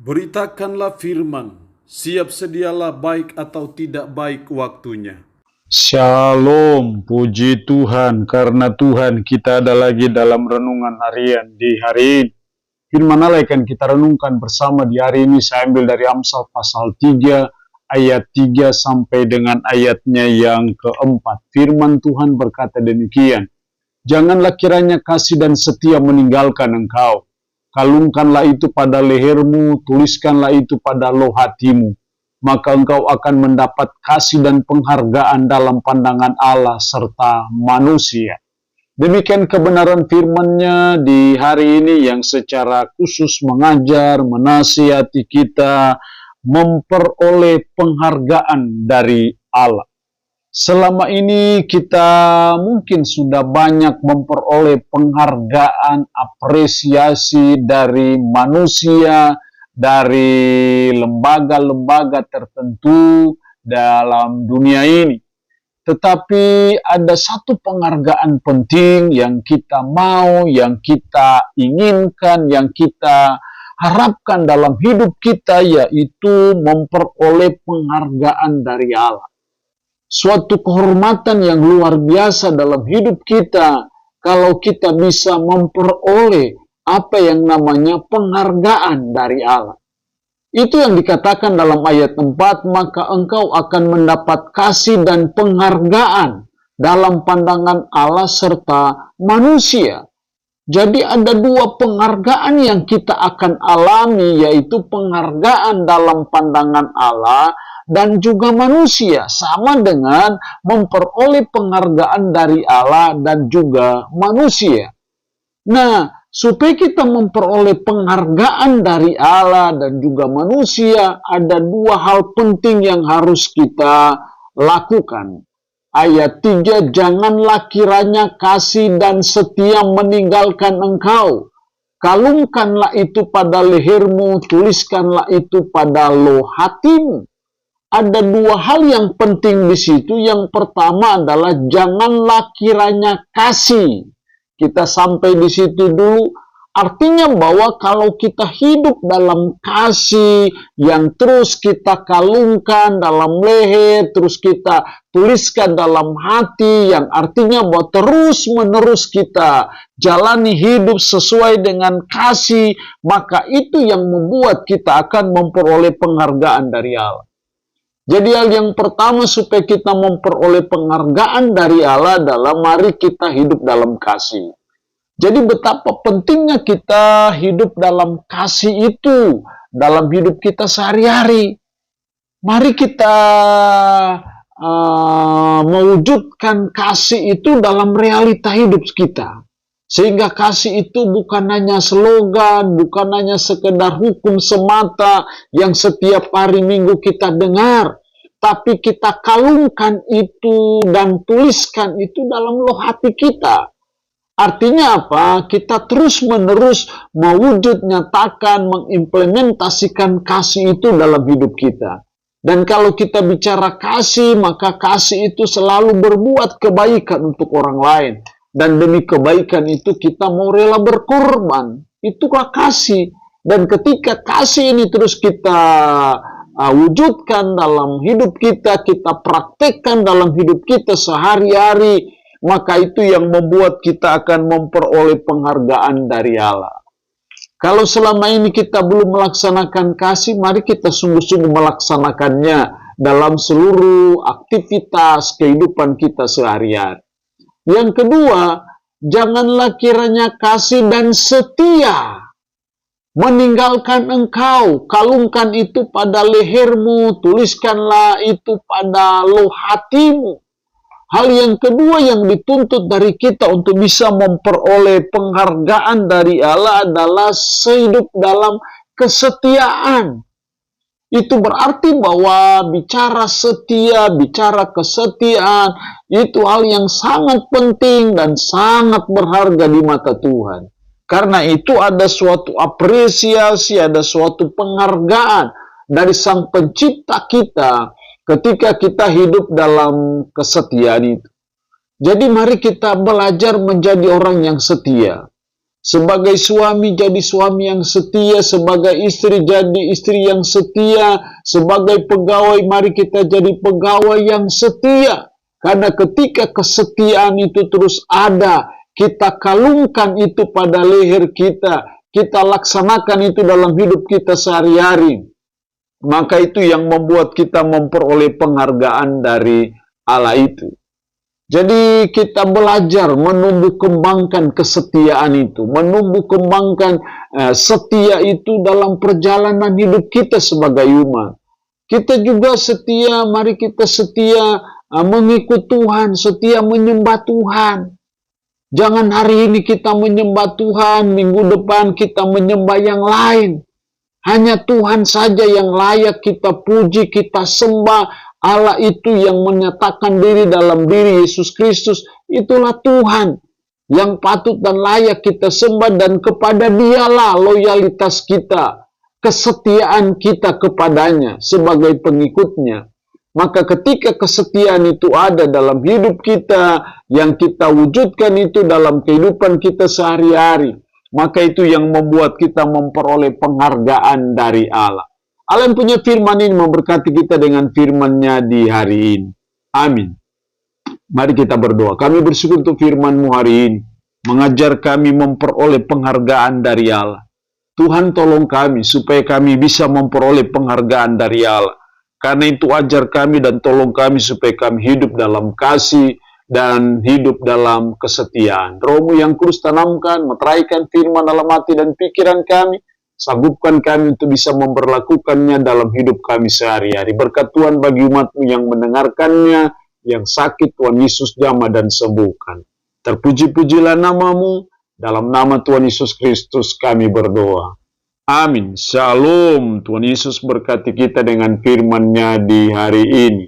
Beritakanlah firman, siap sedialah baik atau tidak baik waktunya. Shalom, puji Tuhan, karena Tuhan kita ada lagi dalam renungan harian di hari ini. Firman Allah akan kita renungkan bersama di hari ini, saya ambil dari Amsal pasal 3, ayat 3 sampai dengan ayatnya yang keempat. Firman Tuhan berkata demikian, janganlah kiranya kasih dan setia meninggalkan engkau. Kalungkanlah itu pada lehermu, tuliskanlah itu pada loh hatimu. Maka engkau akan mendapat kasih dan penghargaan dalam pandangan Allah serta manusia. Demikian kebenaran firman-Nya di hari ini yang secara khusus mengajar, menasihati kita, memperoleh penghargaan dari Allah. Selama ini kita mungkin sudah banyak memperoleh penghargaan, apresiasi dari manusia, dari lembaga-lembaga tertentu dalam dunia ini. Tetapi ada satu penghargaan penting yang kita mau, yang kita inginkan, yang kita harapkan dalam hidup kita, yaitu memperoleh penghargaan dari Allah. Suatu kehormatan yang luar biasa dalam hidup kita kalau kita bisa memperoleh apa yang namanya penghargaan dari Allah. Itu yang dikatakan dalam ayat 4, maka engkau akan mendapat kasih dan penghargaan dalam pandangan Allah serta manusia. Jadi ada dua penghargaan yang kita akan alami, yaitu penghargaan dalam pandangan Allah dan juga manusia, sama dengan memperoleh penghargaan dari Allah dan juga manusia. Nah, supaya kita memperoleh penghargaan dari Allah dan juga manusia, ada dua hal penting yang harus kita lakukan. Ayat 3, janganlah kiranya kasih dan setia meninggalkan engkau. Kalungkanlah itu pada lehermu, tuliskanlah itu pada loh hatimu. Ada dua hal yang penting di situ. Yang pertama adalah janganlah kiranya kasih. Kita sampai di situ dulu. Artinya bahwa kalau kita hidup dalam kasih yang terus kita kalungkan dalam leher, terus kita tuliskan dalam hati, yang artinya bahwa terus menerus kita jalani hidup sesuai dengan kasih, maka itu yang membuat kita akan memperoleh penghargaan dari Allah. Jadi hal yang pertama supaya kita memperoleh penghargaan dari Allah adalah mari kita hidup dalam kasih. Jadi betapa pentingnya kita hidup dalam kasih itu dalam hidup kita sehari-hari. Mari kita mewujudkan kasih itu dalam realita hidup kita. Sehingga kasih itu bukan hanya slogan, bukan hanya sekedar hukum semata yang setiap hari minggu kita dengar. Tapi kita kalungkan itu dan tuliskan itu dalam loh hati kita. Artinya apa? Kita terus-menerus mewujud, nyatakan, mengimplementasikan kasih itu dalam hidup kita. Dan kalau kita bicara kasih, maka kasih itu selalu berbuat kebaikan untuk orang lain. Dan demi kebaikan itu kita mau rela berkorban. Itulah kasih. Dan ketika kasih ini terus kita wujudkan dalam hidup kita, kita praktekkan dalam hidup kita sehari-hari, maka itu yang membuat kita akan memperoleh penghargaan dari Allah. Kalau selama ini kita belum melaksanakan kasih, mari kita sungguh-sungguh melaksanakannya dalam seluruh aktivitas kehidupan kita sehari-hari. Yang kedua, janganlah kiranya kasih dan setia meninggalkan engkau. Kalungkan itu pada lehermu, tuliskanlah itu pada loh hatimu. Hal yang kedua yang dituntut dari kita untuk bisa memperoleh penghargaan dari Allah adalah sehidup dalam kesetiaan. Itu berarti bahwa bicara setia, bicara kesetiaan, itu hal yang sangat penting dan sangat berharga di mata Tuhan. Karena itu ada suatu apresiasi, ada suatu penghargaan dari Sang Pencipta kita ketika kita hidup dalam kesetiaan itu. Jadi mari kita belajar menjadi orang yang setia. Sebagai suami jadi suami yang setia, sebagai istri jadi istri yang setia, sebagai pegawai mari kita jadi pegawai yang setia. Karena ketika kesetiaan itu terus ada, kita kalungkan itu pada leher kita laksanakan itu dalam hidup kita sehari-hari, maka itu yang membuat kita memperoleh penghargaan dari Allah itu. Jadi kita belajar menumbuh kembangkan kesetiaan itu, menumbuh kembangkan setia itu dalam perjalanan hidup kita sebagai umat. Kita juga setia, mari kita setia mengikut Tuhan, setia menyembah Tuhan. Jangan hari ini kita menyembah Tuhan, minggu depan kita menyembah yang lain. Hanya Tuhan saja yang layak kita puji, kita sembah. Allah itu yang menyatakan diri dalam diri Yesus Kristus, itulah Tuhan yang patut dan layak kita sembah, dan kepada Dialah loyalitas kita, kesetiaan kita kepadanya sebagai pengikutnya. Maka ketika kesetiaan itu ada dalam hidup kita, yang kita wujudkan itu dalam kehidupan kita sehari-hari, maka itu yang membuat kita memperoleh penghargaan dari Allah. Allah yang punya firman ini memberkati kita dengan firman-Nya di hari ini. Amin. Mari kita berdoa. Kami bersyukur untuk firman-Mu hari ini, mengajar kami memperoleh penghargaan dari Allah. Tuhan tolong kami supaya kami bisa memperoleh penghargaan dari Allah. Karena itu ajar kami dan tolong kami supaya kami hidup dalam kasih dan hidup dalam kesetiaan. Roh-Mu yang kudus tanamkan, meteraikan firman dalam hati dan pikiran kami. Sanggupkan kami untuk bisa memperlakukannya dalam hidup kami sehari-hari. Berkat Tuhan bagi umat-Mu yang mendengarkannya, yang sakit Tuhan Yesus jamah dan sembuhkan. Terpuji-pujilah nama-Mu, dalam nama Tuhan Yesus Kristus kami berdoa. Amin. Shalom. Tuhan Yesus berkati kita dengan firman-Nya di hari ini.